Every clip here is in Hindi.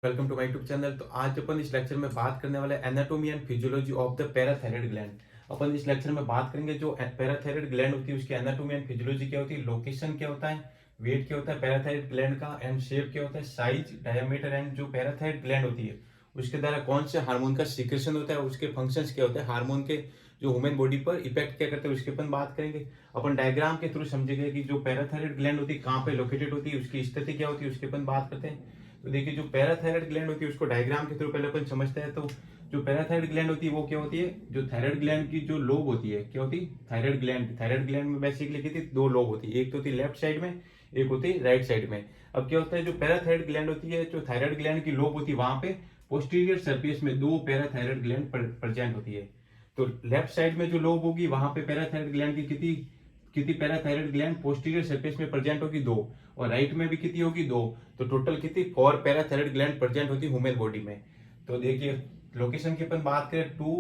Welcome to my YouTube channel. तो आज अपन इस लेक्चर में बात करने वाले anatomy and physiology of the parathyroid gland. अपन इस लेक्चर में बात करेंगे जो पैराथायराइड ग्लैंड होती है उसकी एनाटॉमी एंड फिजियोलॉजी क्या होती है, लोकेशन क्या होता है, वेट क्या होता है पैराथायराइड ग्लैंड का, एंड शेप क्या होता है, साइज, डायमीटर, एंड जो पैराथायराइड ग्लैंड होती है उसके द्वारा कौन से हार्मोन का सीक्रेशन होता है, उसके फंक्शंस क्या होते हैं, हार्मोन के जो ह्यूमन बॉडी पर इफेक्ट क्या करते हैं उसके अपन बात करेंगे। अपन डायग्राम के थ्रू समझेंगे कि जो पैराथायराइड ग्लैंड होती है कहाँ पे लोकेटेड होती है, उसकी स्थिति क्या होती है, उसके अपन बात करते हैं। तो देखिए जो पैराथायराइड ग्लैंड होती है उसको डायग्राम के थ्रू पहले अपन समझते हैं। तो जो पैराथायराइड ग्लैंड होती है वो क्या होती है, जो थायराइड ग्लैंड की जो लोब होती है क्या होती है, थायराइड ग्लैंड में बेसिकली क्या थी, दो लोब होती है, एक तो होती है लेफ्ट साइड में, एक होती है राइट साइड में। अब क्या होता है जो पैराथायराइड ग्लैंड होती है, जो थायराइड ग्लैंड की लोब होती है वहां पे पोस्टीरियर सरफेस में दो पैराथायराइड ग्लैंड प्रेजेंट होती है। तो लेफ्ट साइड में जो लोब होगी वहां पे पैराथायराइड ग्लैंड की कितनी कितनी पैराथायराइड ग्लैंड पोस्टीरियर सरफेस में प्रेजेंट होगी, दो, और राइट में भी कितनी होगी, दो। तो टोटल कितनी, फोर पैराथायराइड ग्लैंड प्रेजेंट होती है ह्यूमन बॉडी में। तो देखिए लोकेशन की अपन बात करें, two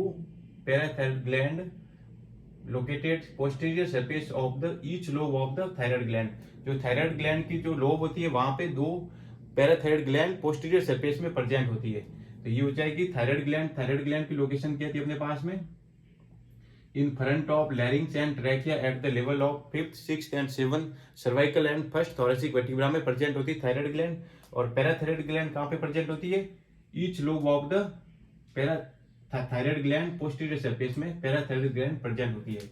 parathyroid gland located posterior surface of the each lobe of the thyroid gland. जो थायराइड ग्लैंड की जो लोब होती है वहां पे दो पैराथायराइड ग्लैंड पोस्टीरियर सरफेस में प्रेजेंट होती है। तो ये हो जाएगी थायराइड ग्लैंड की लोकेशन क्या थी अपने पास में, in front of larynx and trachea at the level of fifth, sixth and seventh cervical and first thoracic vertebra में प्रेजेंट होती है थायराइड ग्लैंड। और पैराथायराइड ग्लैंड कहाँ पे प्रेजेंट होती है, each lobe of the para thyroid gland posterior surface में पैराथायराइड ग्लैंड प्रेजेंट होती है।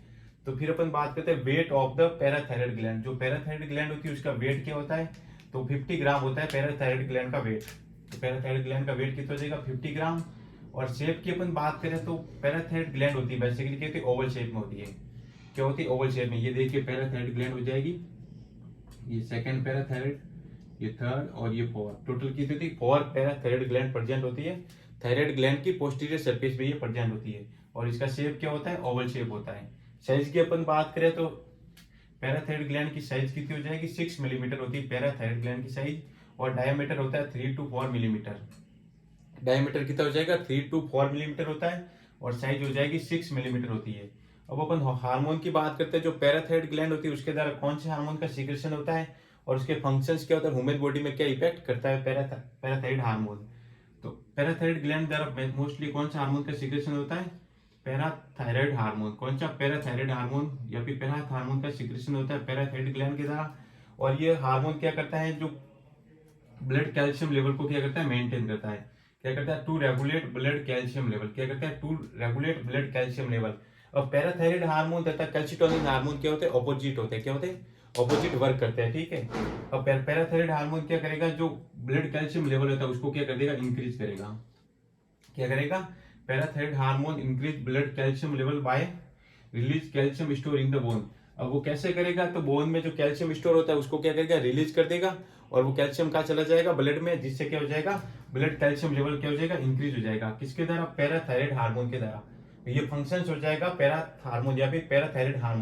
तो फिर अपन बात करते हैं weight of the parathyroid gland. जो पैराथायराइड ग्लैंड होती है उसका वेट क्या होता है, तो 50 ग्राम होता है पैराथायराइड ग्लैंड का वेट। तो पैराथायराइड ग्लैंड का वेट कितना हो जाएगा, 50 ग्राम। और शेप की अपन बात करें तो पैराथायराइड ग्लैंड होती है बेसिकली क्या होती है, ओवल शेप में होती है। क्या होती है, ओवल शेप में। ये देखिए पैराथायराइड ग्लैंड हो जाएगी, ये सेकंड पैराथायराइड, ये थर्ड और ये फोर्थ। टोटल कितनी होती है, फोर पैराथायराइड ग्लैंड प्रेजेंट होती है थायराइड ग्लैंड की पोस्टीरियर सरफेस पे ये प्रेजेंट होती है। और इसका शेप क्या होता है, ओवल शेप होता है। साइज की अपन बात करें तो पैराथायराइड ग्लैंड की साइज कितनी हो जाएगी, 6 मिलीमीटर होती है पैराथायराइड ग्लैंड की साइज। और डायमीटर होता है 3 to 4 मिलीमीटर। डायमीटर कितना हो जाएगा, 3 to 4 मिलीमीटर होता है। और साइज हो जाएगी 6 मिलीमीटर होती है। अब अपन हार्मोन की बात करते हैं। जो पैराथायराइड ग्लैंड होती है उसके द्वारा कौन से हार्मोन का सीक्रेशन होता है और उसके फंक्शंस क्या होता है, ह्यूमन बॉडी में क्या इफेक्ट करता है पैराथायराइड हार्मोन। तो पैराथायराइड ग्लैंड द्वारा मोस्टली कौन सा हार्मोन का सीक्रेशन होता है, पैराथायराइड हार्मोन। कौन सा, पैराथायराइड हार्मोन या फिर पैरा हार्मोन का सीक्रेशन होता है पैराथायराइड ग्लैंड के द्वारा। और ये हार्मोन क्या करता है, जो ब्लड कैल्शियम लेवल को क्या करता है, मेंटेन करता है। क्या करता है, to regulate blood calcium level. क्या करता है, to regulate blood calcium level. और पैराथायराइड हार्मोन तथा कैल्सिटोनिन हार्मोन क्या होते हैं, ऑपोजिट होते हैं। क्या होते हैं, ऑपोजिट वर्क करते हैं, ठीक है। और पैराथायराइड हार्मोन क्या करेगा, जो ब्लड कैल्शियम लेवल होता है उसको क्या कर देगा, इंक्रीज करेगा। क्या करेगा, parathyroid hormone increase blood calcium level by release calcium store in the bone. अब वो कैसे करेगा, तो बोन में जो कैल्शियम स्टोर होता है उसको क्या करेगा, रिलीज कर देगा। और वो कैल्शियम कहाँ चला जाएगा, ब्लड में, जिससे क्या हो जाएगा, ब्लड कैल्शियम लेवल क्या हो जाएगा, इंक्रीज हो जाएगा। किसके द्वारा, पैराथायराइड हार्मोन के द्वारा। तो ये फंक्शंस हो जाएगा पैरा हार्मोन या फिर पैराथायराइड हार्मोन।